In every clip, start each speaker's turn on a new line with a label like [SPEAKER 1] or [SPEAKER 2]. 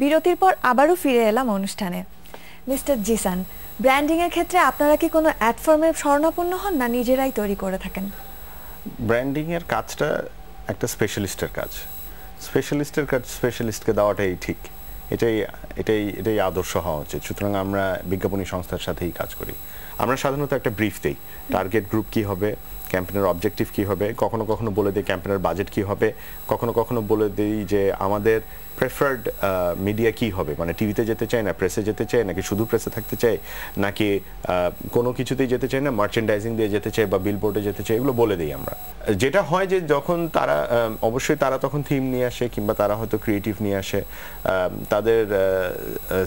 [SPEAKER 1] বিরতির পর আবারও ফিরে এলাম অনুষ্ঠানে। মিস্টার জিসান, ব্র্যান্ডিং এর ক্ষেত্রে আপনারা কি কোনো অ্যাড ফর্মের শরণাপন্ন হন না নিজেরাই তৈরি করে থাকেন?
[SPEAKER 2] ব্র্যান্ডিং এর কাজটা একটা স্পেশালিস্টের কাজ। স্পেশালিস্টের কাজ স্পেশালিস্টকে দেওয়াটাই ঠিক, এটাই এটাই এটাই আদর্শ হওয়া উচিত। সুতরাং আমরা বিজ্ঞাপনী সংস্থার সাথেই কাজ করি। আমরা সাধারণত একটা ব্রিফ দিই, টার্গেট গ্রুপ কি হবে, ক্যাম্পেনের অবজেক্টিভ কি হবে, কখনো কখনো বলে দিই ক্যাম্পেনের বাজেট কি হবে, কখনো কখনো বলে দিই যে আমাদের প্রেফার্ড মিডিয়া কি হবে, মানে টিভিতে যেতে চাই না প্রেসে যেতে চাই, নাকি শুধু প্রেসে থাকতে চাই, নাকি কোনো কিছুতেই যেতে চাই না মার্চেন্ডাইজিং দিয়ে যেতে চাই বা বিলবোর্ডে যেতে চাই, এগুলো বলে দিই আমরা। যেটা হয় যে যখন তারা অবশ্যই তারা তখন থিম নিয়ে আসে কিংবা তারা হয়তো ক্রিয়েটিভ নিয়ে আসে, তাদের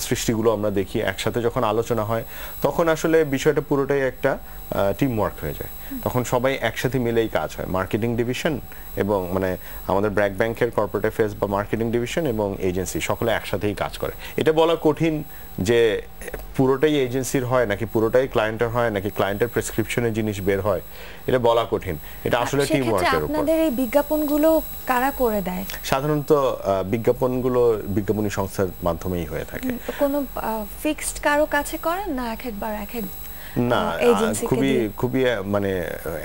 [SPEAKER 2] সৃষ্টিগুলো আমরা দেখি, একসাথে যখন আলোচনা হয় তখন আসলে বিষয়টা পুরোটাই একটা টিম ওয়ার্ক হয়ে যায়। তখন সবাই একসাথে মিলেই কাজ হয়। মার্কেটিং ডিভিশন এবং মানে আমাদের ব্র্যাক ব্যাংকের কর্পোরেট অ্যাফেয়ার্স বা মার্কেটিং ডিভিশন এবং এজেন্সি সকলে একসাথেই কাজ করে। এটা বলা কঠিন যে পুরোটাই এজেন্সির হয় নাকি পুরোটাই ক্লায়েন্টের হয় নাকি ক্লায়েন্টের প্রেসক্রিপশনে জিনিস বের হয়, এটা বলা কঠিন। এটা আসলে টিম ওয়ার্কের উপর।
[SPEAKER 1] আপনাদের এই বিজ্ঞাপনগুলো কারা করে দেয়?
[SPEAKER 2] সাধারণত বিজ্ঞাপনগুলো বিজ্ঞাপনী সংস্থার মাধ্যমেই হয়ে থাকে।
[SPEAKER 1] কোনো ফিক্সড কারো কাছে করেন না একবার
[SPEAKER 2] না, খুবই মানে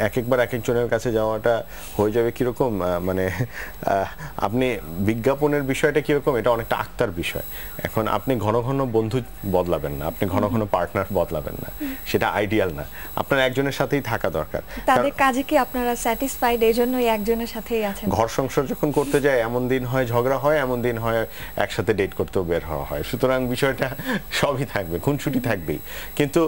[SPEAKER 2] একবার এক একজনের কাছে যাওয়াটা হয়ে যাবে কিরকম, মানে আপনি বিজ্ঞাপনের বিষয়টা কিরকম, এটা অনেকটা আক্তার বিষয়। এখন আপনি ঘন ঘন বন্ধু বদলাবেন না, আপনি ঘন ঘন পার্টনার বদলাবেন না, সেটা আইডিয়াল না। আপনার একজনের সাথেই থাকা দরকার।
[SPEAKER 1] তাদের কাজে কি আপনারা স্যাটিসফাইড? এজন্যই একজনের সাথেই আছেন।
[SPEAKER 2] ঘর সংসার যখন করতে যায় এমন দিন হয় ঝগড়া হয়, এমন দিন হয় একসাথে ডেট করতেও বের হওয়া হয়। সুতরাং বিষয়টা সবই থাকবে, খুনসুটি থাকবেই, কিন্তু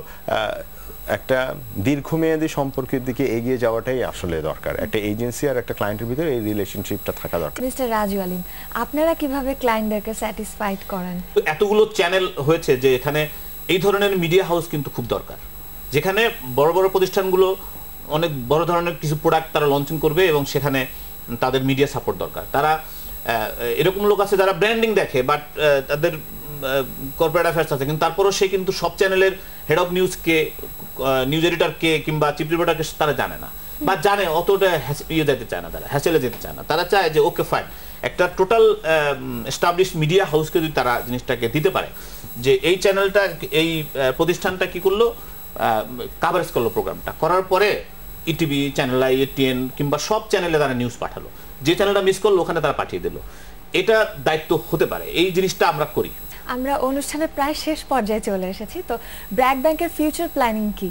[SPEAKER 2] একটা দীর্ঘমেয়াদী সম্পর্কের দিকে এগিয়ে যাওয়াটাই আসলে দরকার। একটা এজেন্সি আর একটা ক্লায়েন্টের ভিতরে এই রিলেশনশিপটা থাকা দরকার।
[SPEAKER 1] মিস্টার রাজু আলিম, আপনারা কিভাবে ক্লায়েন্টদেরকে স্যাটিসফাইড করেন?
[SPEAKER 3] এতগুলো চ্যানেল হয়েছে যে এখানে এই ধরনের মিডিয়া হাউস কিন্তু খুব দরকার, যেখানে বড় বড় প্রতিষ্ঠানগুলো অনেক বড় ধরনের কিছু প্রোডাক্ট তারা লঞ্চিং করবে এবং সেখানে তাদের মিডিয়া সাপোর্ট দরকার। তারা এরকম লোক আছে যারা ব্র্যান্ডিং দেখে, বাট তাদের কর্পোরেট অ্যাফেয়ার্স আছে, কিন্তু তারপরও সে কিন্তু সব চ্যানেলের হেড অফ নিউজ কে, নিউজ এডিটর কে কিংবা চিফ রিপোর্টারকে তারা জানে না, বা জানে অতটা যেতে চায় না, তারা হ্যাসেলে যেতে চায় না। তারা চায় যে ওকে ফাইন, একটা টোটাল এস্টাবলিশ মিডিয়া হাউসকে যদি তারা জিনিসটাকে দিতে পারে যে এই চ্যানেলটা, এই প্রতিষ্ঠানটা কি করলো, কাভারেজ করলো, প্রোগ্রামটা করার পরে ইটিভি, চ্যানেল আই, এটিএন কিংবা সব চ্যানেলে তারা নিউজ পাঠালো, যে চ্যানেলটা মিস করলো ওখানে তারা পাঠিয়ে দিল। এটা দায়িত্ব হতে পারে, এই জিনিসটা আমরা করি।
[SPEAKER 1] আমরা অনুষ্ঠানের প্রায় শেষ পর্যায়ে চলে এসেছি, তো ব্র্যাক ব্যাংকের ফিউচার প্ল্যানিং কি?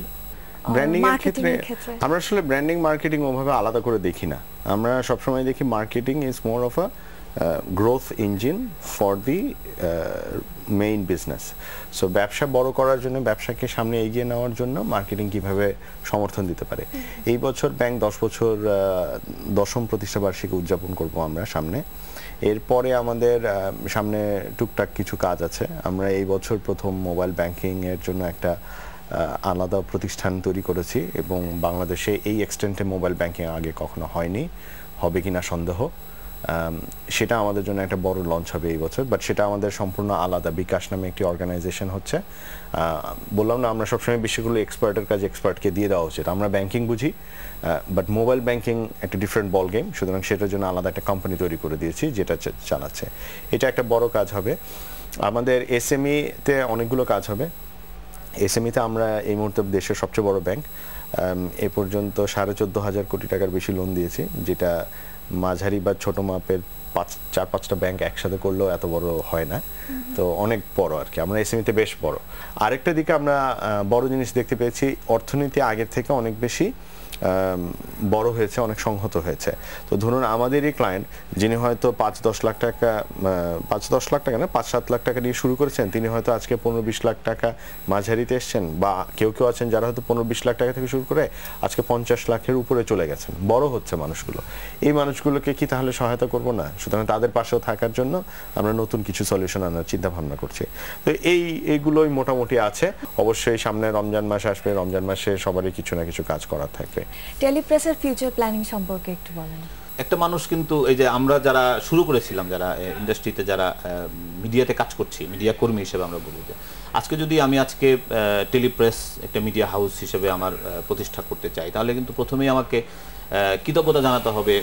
[SPEAKER 2] ব্র্যান্ডিং এর ক্ষেত্রে আমরা আসলে ব্র্যান্ডিং মার্কেটিং ওভাবে আলাদা করে দেখি না। আমরা সবসময় দেখি marketing is more of a growth engine for the main business. So ব্যবসা বড় করার জন্য, ব্যবসাকে সামনে এগিয়ে নেওয়ার জন্য মার্কেটিং কিভাবে সমর্থন দিতে পারে। এই বছর ব্যাংক 10 বছর 10ম প্রতিষ্ঠা বার্ষিকী উদযাপন করব আমরা সামনে। এরপরে আমাদের সামনে টুকটাক কিছু কাজ আছে। আমরা এই বছর প্রথম মোবাইল ব্যাংকিং এর জন্য একটা আলাদা প্রতিষ্ঠান তৈরি করেছি এবং বাংলাদেশে এই এক্সটেন্টে মোবাইল ব্যাংকিং আগে কখনো হয়নি, হবে কিনা সন্দেহ। সেটা আমাদের জন্য একটা বড় লঞ্চ হবে এই বছর, বাট সেটা আমাদের সম্পূর্ণ আলাদা। বিকাশ নামে একটি অর্গানাইজেশন হচ্ছে। বললাম না, আমরা সবসময় বিষয়গুলো এক্সপার্টের কাছে এক্সপার্টকে দিয়ে দেওয়া উচিত। আমরা ব্যাংকিং বুঝি, বাট মোবাইল ব্যাংকিং একটা ডিফারেন্ট বল গেম। সুতরাং সেটার জন্য আলাদা একটা কোম্পানি তৈরি করে দিয়েছি যেটা চালাচ্ছে। এটা একটা বড় কাজ হবে। আমাদের এসএমইতে অনেকগুলো কাজ হবে। এসএমইতে আমরা এই মুহূর্তে দেশের সবচেয়ে বড় ব্যাংক। এ পর্যন্ত 14,500 কোটি টাকার বেশি লোন দিয়েছি, যেটা মাঝারি বা ছোট মাপের 4-5টা ব্যাংক একসাথে করলেও এত বড় হয় না। তো অনেক বড় আর কি, আমরা এসএমইতে বেশ বড়। আরেকটা দিকে আমরা বড় জিনিস দেখতে পেয়েছি, অর্থনীতি আগের থেকে অনেক বেশি বড় হয়েছে, অনেক সংহত হয়েছে। তো ধরুন আমাদেরই ক্লায়েন্ট যিনি হয়তো 5-10 লাখ টাকা, 5-10 লাখ টাকা না, 5-7 লাখ টাকা দিয়ে শুরু করেছেন, তিনি হয়তো আজকে 15-20 লাখ টাকা মাঝারিতে এসছেন, বা কেউ কেউ আছেন যারা হয়তো 15-20 লাখ টাকা থেকে শুরু করে আজকে 50 লাখের উপরে চলে গেছেন। বড় হচ্ছে মানুষগুলো। এই মানুষগুলোকে কি তাহলে সহায়তা করব না? সুতরাং তাদের পাশেও থাকার জন্য আমরা নতুন কিছু সলিউশন আনার চিন্তা ভাবনা করছি। তো এইগুলোই মোটামুটি আছে। অবশ্যই সামনে রমজান মাস আসবে, রমজান মাসে সবারই কিছু না কিছু কাজ করার থাকবে।
[SPEAKER 1] টেলিপ্রেসের ফিউচার প্ল্যানিং সম্পর্কে একটু বলেন।
[SPEAKER 3] একটা মানুষ কিন্তু এই যে আমরা যারা শুরু করেছিলাম, যারা ইন্ডাস্ট্রিতে, যারা মিডিয়াতে কাজ করছি, মিডিয়া কর্মী হিসেবে আমরা বলি যে আজকে যদি আমি আজকে টেলিপ্রেস একটা মিডিয়া হাউস হিসেবে আমার প্রতিষ্ঠা করতে চাই, তাহলে কিন্তু প্রথমেই আমাকে কৃতজ্ঞতা জানাতে হবে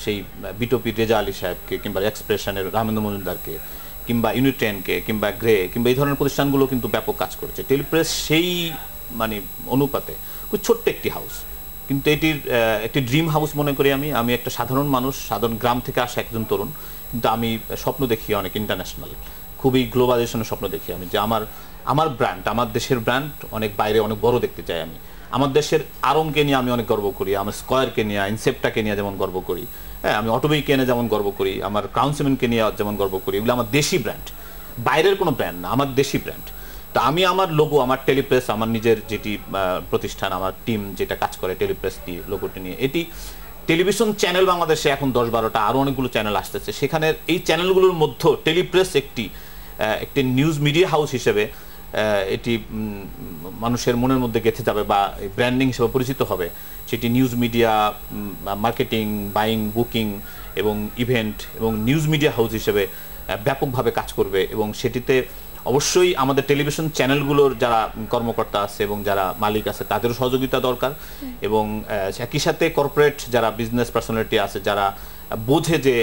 [SPEAKER 3] সেই বিটোপি রেজা আলী সাহেবকে, কিংবা এক্সপ্রেশনের রামেন্দ্র মজুমদারকে, কিংবা ইউনিটেনকে কিংবা গ্রে কিংবা এই ধরনের প্রতিষ্ঠানগুলো কিন্তু ব্যাপক কাজ করেছে। টেলিপ্রেস সেই মানে অনুপাতে খুব ছোট্ট একটি হাউস, কিন্তু এটির একটি ড্রিম হাউস মনে করি আমি একটা সাধারণ মানুষ, সাধারণ গ্রাম থেকে আসা একজন তরুণ, কিন্তু আমি স্বপ্ন দেখি অনেক ইন্টারন্যাশনাল, খুবই গ্লোবালাইজেশনের স্বপ্ন দেখি আমি, যে আমার ব্র্যান্ড, আমার দেশের ব্র্যান্ড অনেক বাইরে অনেক বড় দেখতে চাই আমি। আমার দেশের আরংকে নিয়ে আমি অনেক গর্ব করি, আমার স্কয়ারকে নিয়ে, ইনসেপ্টাকে নিয়ে যেমন গর্ব করি, হ্যাঁ আমি অটোবিকে নিয়ে যেমন গর্ব করি, আমার ক্রাউন সিমেন্টকে নিয়ে যেমন গর্ব করি, এগুলো আমার দেশি ব্র্যান্ড, বাইরের কোনো ব্র্যান্ড না, আমার দেশি ব্র্যান্ড। তো আমি আমার লোগো, আমার টেলিপ্রেস, আমার নিজের যেটি প্রতিষ্ঠান, আমার টিম যেটা কাজ করে টেলিপ্রেস দিয়ে লোগোটি নিয়ে, এটি টেলিভিশন চ্যানেল বাংলাদেশে এখন 10-12টা, আরও অনেকগুলো চ্যানেল আসতেছে, সেখানে এই চ্যানেলগুলোর মধ্যে টেলিপ্রেস একটি নিউজ মিডিয়া হাউস হিসেবে এটি মানুষের মনের মধ্যে গেঁথে যাবে বা ব্র্যান্ডিং হিসেবে পরিচিত হবে। সেটি news media, marketing, buying, booking এবং ইভেন্ট এবং নিউজ মিডিয়া হাউস হিসেবে ব্যাপকভাবে কাজ করবে, এবং সেটিতে অবশ্যই আমাদের টেলিভিশন চ্যানেলগুলোর যারা কর্মকর্তা আছে এবং যারা মালিক আছে তাদেরও সহযোগিতা দরকার, এবং একই সাথে কর্পোরেট যারা বিজনেস পার্সোনালিটি আছে, যারা বোঝে যে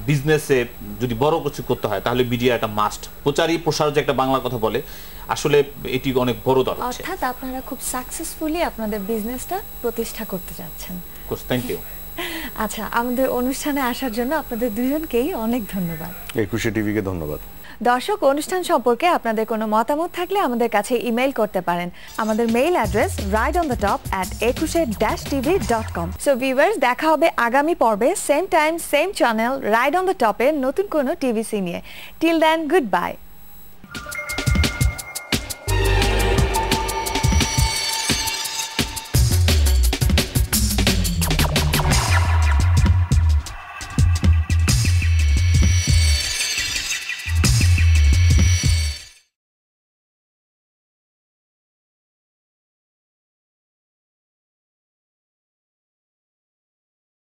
[SPEAKER 3] বিজনেসে যদি বড় কিছু করতে হয় তাহলে মিডিয়া একটা মাস্ট, প্রচারই প্রসার যে একটা বাংলা কথা বলে, আসলে এটি অনেক বড় দরকার।
[SPEAKER 1] অর্থাৎ আপনারা খুব সাকসেসফুলি আপনাদের বিজনেসটা প্রতিষ্ঠা করতে যাচ্ছেন।
[SPEAKER 3] Thank you.
[SPEAKER 1] আচ্ছা, আমাদের অনুষ্ঠানে আসার জন্য আপনাদের দুজনকেই অনেক ধন্যবাদ।
[SPEAKER 2] একুশে টিভিকে ধন্যবাদ।
[SPEAKER 1] দর্শক, অনুষ্ঠান সম্পর্কে আপনাদের কোনো মতামত থাকলে আমাদের কাছে ইমেইল করতে পারেন। আমাদের mail address rideonthetop@ekushe-tv.com। So viewers, দেখা হবে আগামী পর্বে, same time same channel ride on the টপে নতুন কোনো টিভিসি নিয়ে। Till then, good bye.